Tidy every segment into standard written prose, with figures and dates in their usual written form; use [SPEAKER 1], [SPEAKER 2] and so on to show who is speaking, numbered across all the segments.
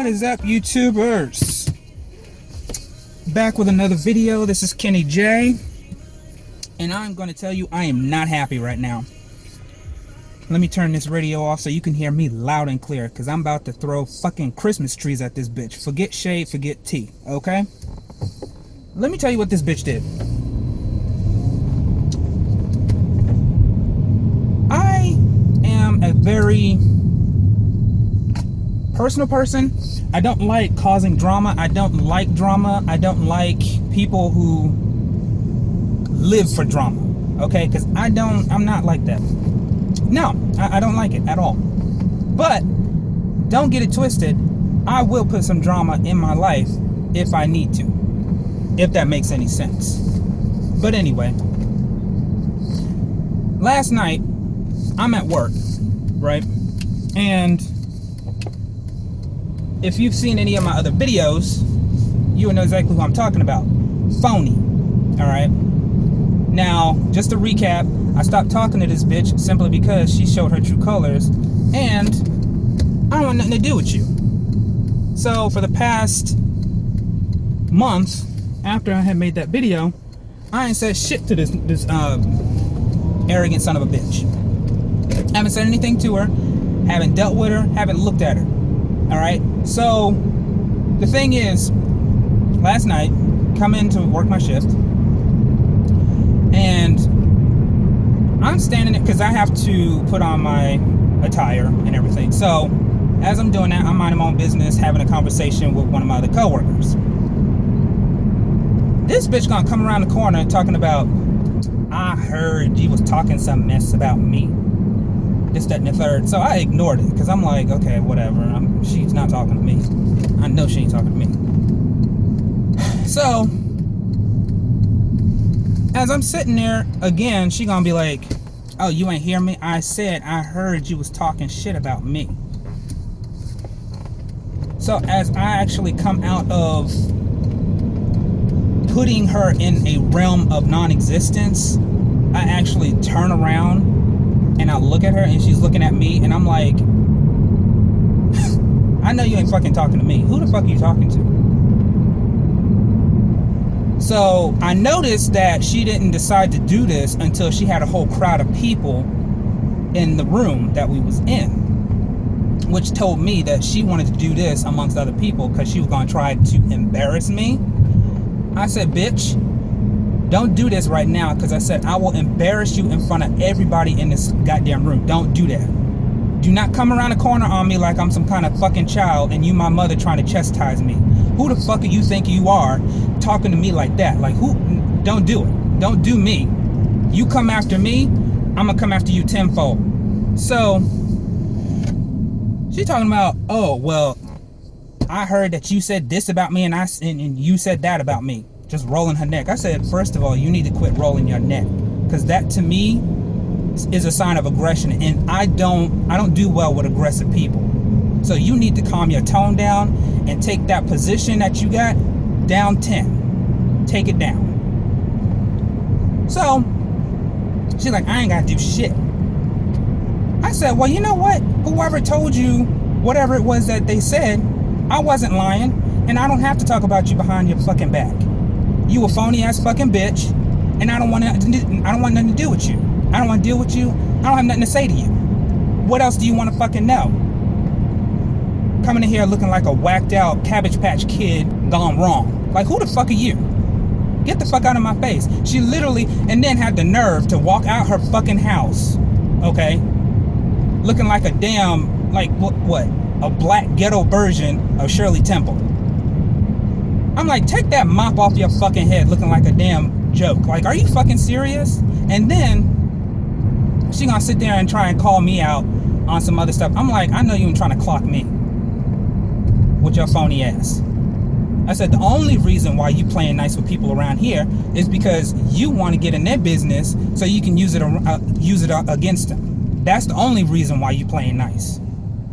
[SPEAKER 1] What is up, YouTubers? Back with another video. This is Kenny J, and I'm going to tell you I am not happy right now. Let me turn this radio off so you can hear me loud and clear, because I'm about to throw fucking Christmas trees at this bitch. Forget shade, forget tea, okay? Let me tell you what this bitch did. I am a very personal person. I don't like causing drama. I don't like drama. I don't like people who live for drama, okay? Because I'm not like that. No, I don't like it at all. But don't get it twisted. I will put some drama in my life if I need to, if that makes any sense. But anyway, last night I'm at work, right? And if you've seen any of my other videos, you will know exactly who I'm talking about. Phony. All right. Now, just to recap, I stopped talking to this bitch simply because she showed her true colors, and I don't want nothing to do with you. So for the past month, after I had made that video, I ain't said shit to this arrogant son of a bitch. Haven't said anything to her, haven't dealt with her, haven't looked at her. All right. So the thing is, last night, come in to work my shift, and I'm standing there because I have to put on my attire and everything. So as I'm doing that, I'm minding my own business, having a conversation with one of my other coworkers. This bitch gonna come around the corner talking about, I heard you was talking some mess about me. This, that, and the third. So I ignored it because I'm like, okay, whatever. She's not talking to me. I know she ain't talking to me. So as I'm sitting there, again, she gonna be like, oh, you ain't hear me? I said I heard you was talking shit about me. So as I actually come out of putting her in a realm of non-existence, I actually turn around and I look at her and she's looking at me, and I'm like, I know you ain't fucking talking to me. Who the fuck are you talking to? So I noticed that she didn't decide to do this until she had a whole crowd of people in the room that we was in, which told me that she wanted to do this amongst other people because she was going to try to embarrass me. I said, bitch, don't do this right now, because I said I will embarrass you in front of everybody in this goddamn room. Don't do that. Do not come around the corner on me like I'm some kind of fucking child and you my mother trying to chastise me. Who the fuck do you think you are talking to me like that? Like, who? Don't do it. Don't do me. You come after me, I'm gonna come after you tenfold. So she talking about, oh, well, I heard that you said this about me, and you said that about me. Just rolling her neck. I said, first of all, you need to quit rolling your neck, because that to me is a sign of aggression, and I don't do well with aggressive people. So you need to calm your tone down and take that position that you got down 10. Take it down. So she's like, I ain't gotta do shit. I said, well, you know what? Whoever told you whatever it was that they said, I wasn't lying, and I don't have to talk about you behind your fucking back. You a phony ass fucking bitch, and I don't want nothing to do with you. I don't want to deal with you. I don't have nothing to say to you. What else do you want to fucking know? Coming in here looking like a whacked out Cabbage Patch Kid gone wrong. Like, who the fuck are you? Get the fuck out of my face. She literally, and then had the nerve to walk out her fucking house, okay, looking like a damn, like, what? A black ghetto version of Shirley Temple. I'm like, take that mop off your fucking head looking like a damn joke. Like, are you fucking serious? And then she gonna sit there and try and call me out on some other stuff. I'm like, I know you ain't trying to clock me with your phony ass. I said, the only reason why you playing nice with people around here is because you want to get in their business so you can use it against them. That's the only reason why you playing nice.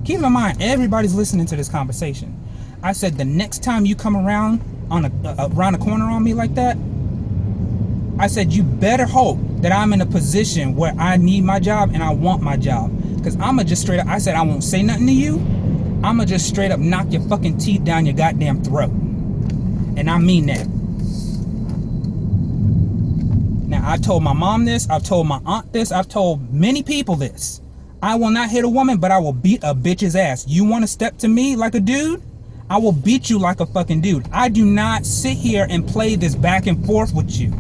[SPEAKER 1] Keep in mind, everybody's listening to this conversation. I said, the next time you come around around the corner on me like that, I said, you better hope that I'm in a position where I need my job and I want my job. Because I'm just straight up, I said, I won't say nothing to you I'ma just straight up knock your fucking teeth down your goddamn throat. And I mean that. Now, I told my mom this, I've told my aunt this, I've told many people this. I will not hit a woman, but I will beat a bitch's ass. You want to step to me like a dude? I will beat you like a fucking dude. I do not sit here and play this back and forth with you.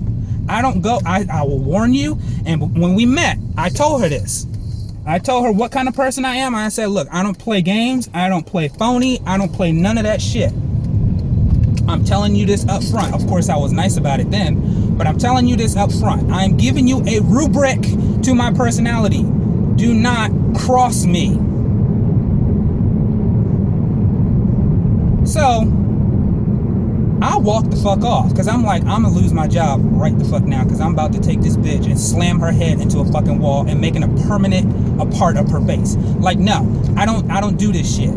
[SPEAKER 1] I don't go, I will warn you. And when we met, I told her this. I told her what kind of person I am. I said, look, I don't play games. I don't play phony. I don't play none of that shit. I'm telling you this up front. Of course, I was nice about it then, but I'm telling you this up front. I'm giving you a rubric to my personality. Do not cross me. So I walked the fuck off because I'm like, I'm gonna lose my job right the fuck now because I'm about to take this bitch and slam her head into a fucking wall and making a part of her face. Like, no, I don't do this shit.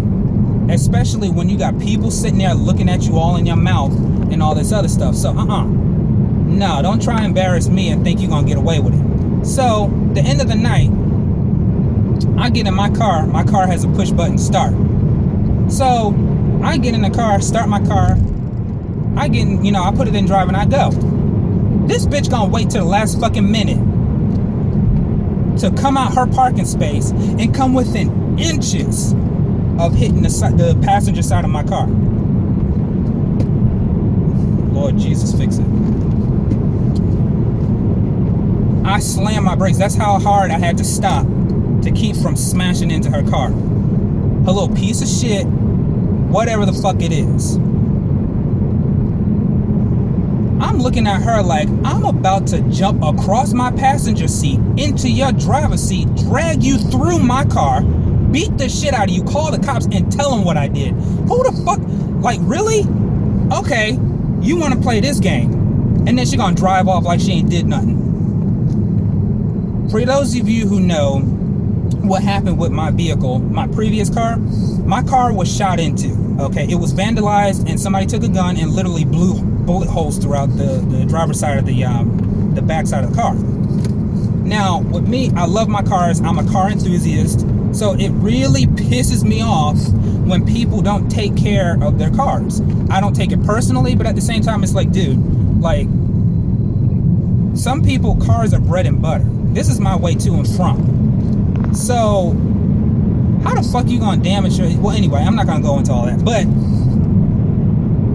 [SPEAKER 1] Especially when you got people sitting there looking at you all in your mouth and all this other stuff. So no, don't try and embarrass me and think you're gonna get away with it. So the end of the night, I get in my car has a push button start. So I get in the car, start my car, I put it in drive and I go. This bitch gonna wait till the last fucking minute to come out her parking space and come within inches of hitting the passenger side of my car. Lord Jesus, fix it. I slammed my brakes. That's how hard I had to stop to keep from smashing into her car. Her little piece of shit, whatever the fuck it is. I'm looking at her like, I'm about to jump across my passenger seat into your driver's seat, drag you through my car, beat the shit out of you, call the cops and tell them what I did. Who the fuck? Like, really? Okay, you want to play this game. And then she gonna drive off like she ain't did nothing. For those of you who know what happened with my vehicle, my previous car, my car was shot into, okay? It was vandalized and somebody took a gun and literally blew bullet holes throughout the driver's side of the back side of the car. Now, with me, I love my cars. I'm a car enthusiast. So it really pisses me off when people don't take care of their cars. I don't take it personally, but at the same time, it's like, dude, like, some people, cars are bread and butter. This is my way to and from. So how the fuck you gonna damage your, well, anyway, I'm not gonna go into all that, but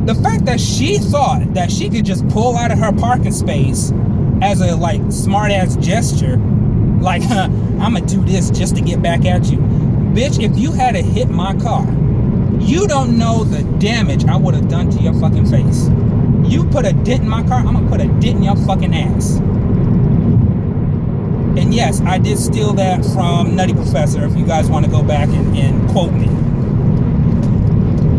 [SPEAKER 1] the fact that she thought that she could just pull out of her parking space as a like smart ass gesture, like, I'm gonna do this just to get back at you. Bitch, if you had to hit my car, you don't know the damage I would have done to your fucking face. You put a dent in my car, I'm gonna put a dent in your fucking ass. And yes, I did steal that from Nutty Professor, if you guys want to go back and quote me.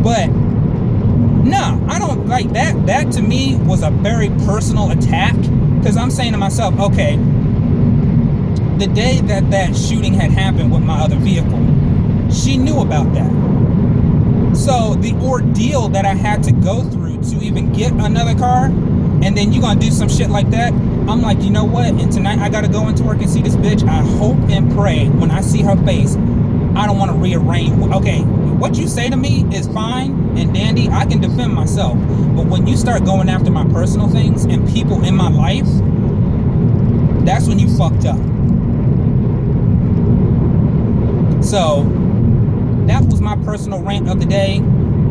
[SPEAKER 1] But no, I don't like that. That to me was a very personal attack, because I'm saying to myself, okay, the day that that shooting had happened with my other vehicle, she knew about that. So the ordeal that I had to go through to even get another car, and then you're gonna do some shit like that, I'm like, you know what? And tonight I gotta go into work and see this bitch. I hope and pray when I see her face, I don't want to rearrange. Okay, what you say to me is fine and dandy. I can defend myself. But when you start going after my personal things and people in my life, that's when you fucked up. So that was my personal rant of the day.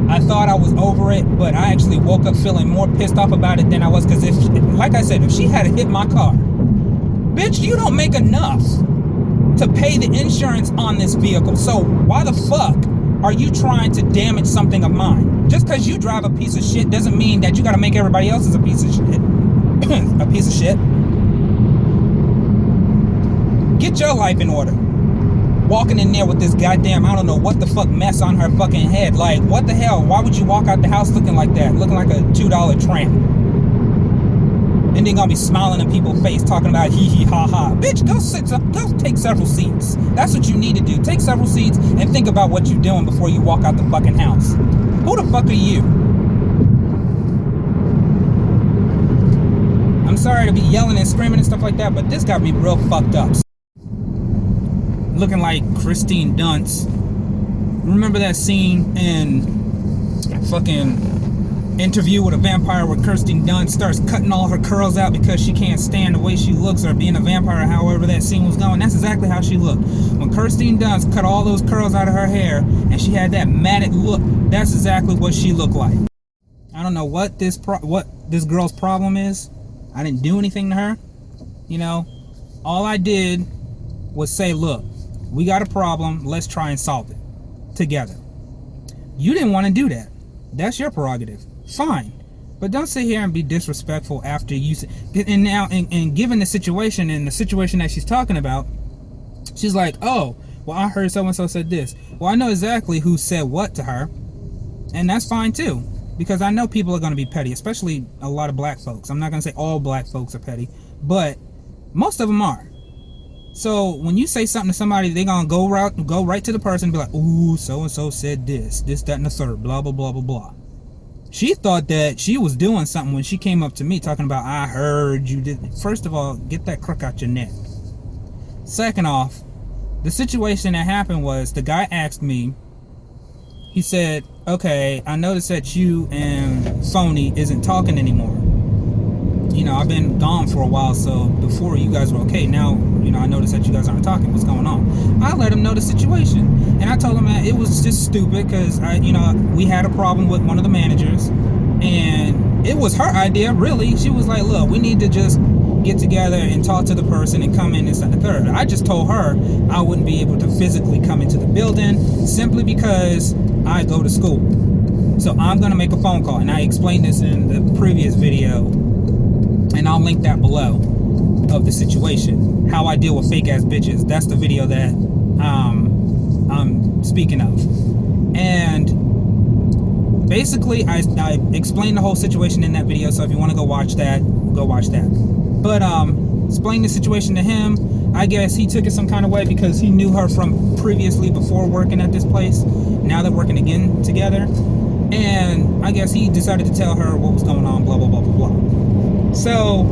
[SPEAKER 1] I thought I was over it, but I actually woke up feeling more pissed off about it than I was, because if, like I said, if she had hit my car, bitch, you don't make enough to pay the insurance on this vehicle. So why the fuck are you trying to damage something of mine? Just because you drive a piece of shit doesn't mean that you got to make everybody else's a piece of shit. A piece of shit. Get your life in order. Walking in there with this goddamn, I don't know what the fuck mess on her fucking head. Like, what the hell? Why would you walk out the house looking like that? Looking like a $2 tramp. And then gonna be smiling in people's face, talking about hee hee ha ha. Bitch, go take several seats. That's what you need to do. Take several seats and think about what you're doing before you walk out the fucking house. Who the fuck are you? I'm sorry to be yelling and screaming and stuff like that, but this got me real fucked up. Looking like Christine Dunst. remember that scene in fucking Interview with a Vampire where Kirsten Dunst starts cutting all her curls out because she can't stand the way she looks, or being a vampire, however that scene was going? That's exactly how she looked. When Kirsten Dunst cut all those curls out of her hair and she had that matted look, that's exactly what she looked like. I don't know what this girl's problem is. I didn't do anything to her. You know, all I did was say, look, we got a problem, let's try and solve it together. You didn't want to do that. That's your prerogative. Fine. But don't sit here and be disrespectful after you... And now, and given the situation, and the situation that she's talking about, she's like, oh, well, I heard so-and-so said this. Well, I know exactly who said what to her. And that's fine, too. Because I know people are going to be petty, especially a lot of black folks. I'm not going to say all black folks are petty, but most of them are. So when you say something to somebody, they're going to go right to the person and be like, ooh, so-and-so said this, that, and the third, blah, blah, blah, blah, blah. She thought that she was doing something when she came up to me talking about, I heard you did. First of all, get that crook out your neck. Second off, the situation that happened was the guy asked me, he said, okay, I noticed that you and Phony isn't talking anymore. You know, I've been gone for a while, so before you guys were okay. Now, you know, I noticed that you guys aren't talking. What's going on? I let him know the situation. And I told him that it was just stupid because, we had a problem with one of the managers. And it was her idea, really. She was like, look, we need to just get together and talk to the person and come in and set the third. I just told her I wouldn't be able to physically come into the building simply because I go to school. So I'm going to make a phone call. And I explained this in the previous video. And I'll link that below of the situation. How I deal with fake ass bitches. That's the video that I'm speaking of. And basically I explained the whole situation in that video. So if you want to go watch that, go watch that. But explained the situation to him. I guess he took it some kind of way because he knew her from previously before working at this place. Now they're working again together. And I guess he decided to tell her what was going on, blah, blah, blah, blah, blah. So,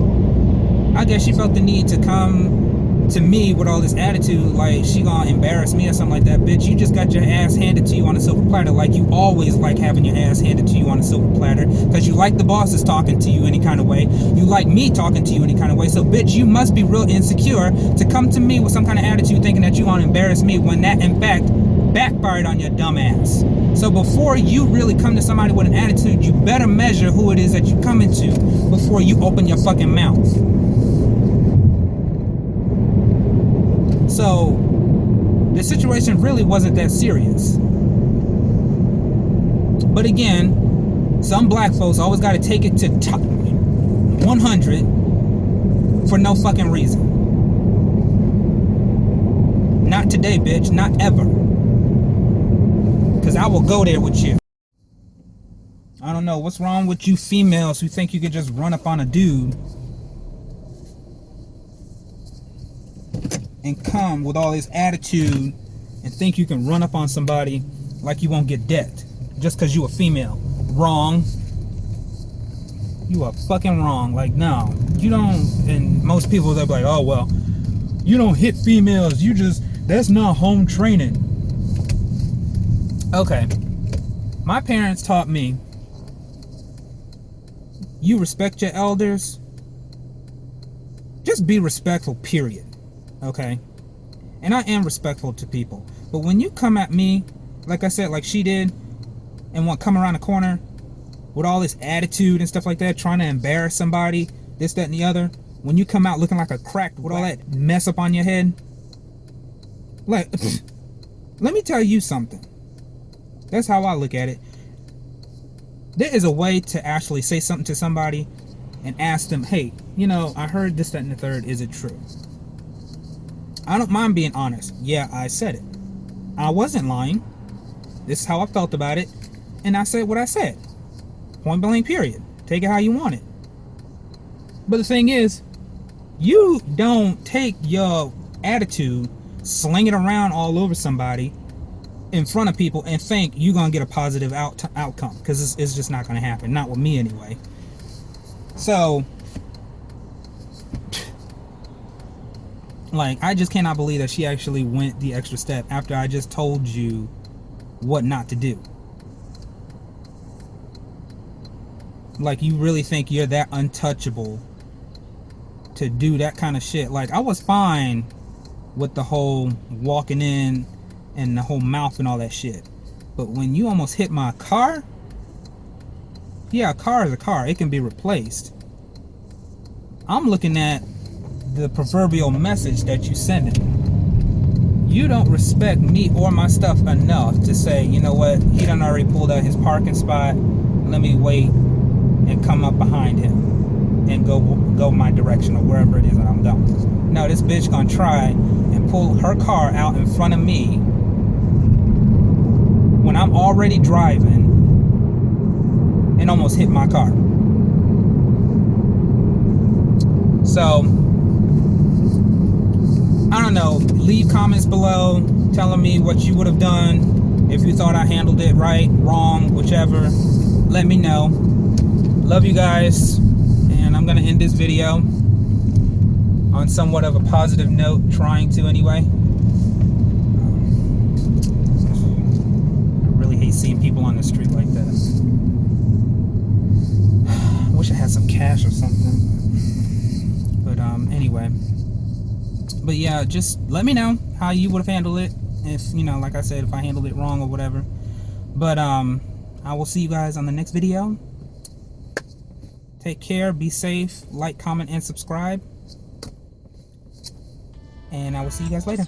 [SPEAKER 1] I guess she felt the need to come to me with all this attitude, like she gonna embarrass me or something like that. Bitch, you just got your ass handed to you on a silver platter, like you always like having your ass handed to you on a silver platter, because you like the bosses talking to you any kind of way. You like me talking to you any kind of way. So, bitch, you must be real insecure to come to me with some kind of attitude thinking that you gonna embarrass me when that, in fact, backfired on your dumb ass. So before you really come to somebody with an attitude, you better measure who it is that you come into before you open your fucking mouth. So the situation really wasn't that serious. But again, some black folks always got to take it to top 100 for no fucking reason. Not today, bitch. Not ever. Because I will go there with you. I don't know what's wrong with you females who think you can just run up on a dude and come with all this attitude and think you can run up on somebody like you won't get decked just because you a female. Wrong. You are fucking wrong. Like, no, you don't. And most people, they'll be like, oh, well, you don't hit females. You just, that's not home training. Okay, my parents taught me, you respect your elders, just be respectful, period. Okay, and I am respectful to people, but when you come at me, like I said, like she did, and want to come around the corner with all this attitude and stuff like that, trying to embarrass somebody, this, that, and the other, when you come out looking like a crack with all that mess up on your head, like, let me tell you something. That's how I look at it. There is a way to actually say something to somebody and ask them, hey, you know, I heard this, that, and the third. Is it true? I don't mind being honest. Yeah, I said it. I wasn't lying. This is how I felt about it. And I said what I said. Point blank, period. Take it how you want it. But the thing is, you don't take your attitude, sling it around all over somebody in front of people and think you're gonna get a positive outcome, because it's just not gonna happen. Not with me anyway. So, like, I just cannot believe that she actually went the extra step after I just told you what not to do. Like, you really think you're that untouchable to do that kind of shit? Like, I was fine with the whole walking in and the whole mouth and all that shit, but when you almost hit my car, yeah, a car is a car, it can be replaced. I'm looking at the proverbial message that you sending. You don't respect me or my stuff enough to say, you know what, he done already pulled out his parking spot, let me wait and come up behind him and go my direction or wherever it is that I'm going. No, this bitch gonna try and pull her car out in front of me when I'm already driving and almost hit my car. So, I don't know, leave comments below telling me what you would have done, if you thought I handled it right, wrong, whichever. Let me know. Love you guys, and I'm gonna end this video on somewhat of a positive note, trying to anyway. I really hate seeing people on the street like that. I wish I had some cash or something. But anyway. But yeah, just let me know how you would have handled it. If, you know, like I said, if I handled it wrong or whatever. But I will see you guys on the next video. Take care, be safe, like, comment, and subscribe. And I will see you guys later.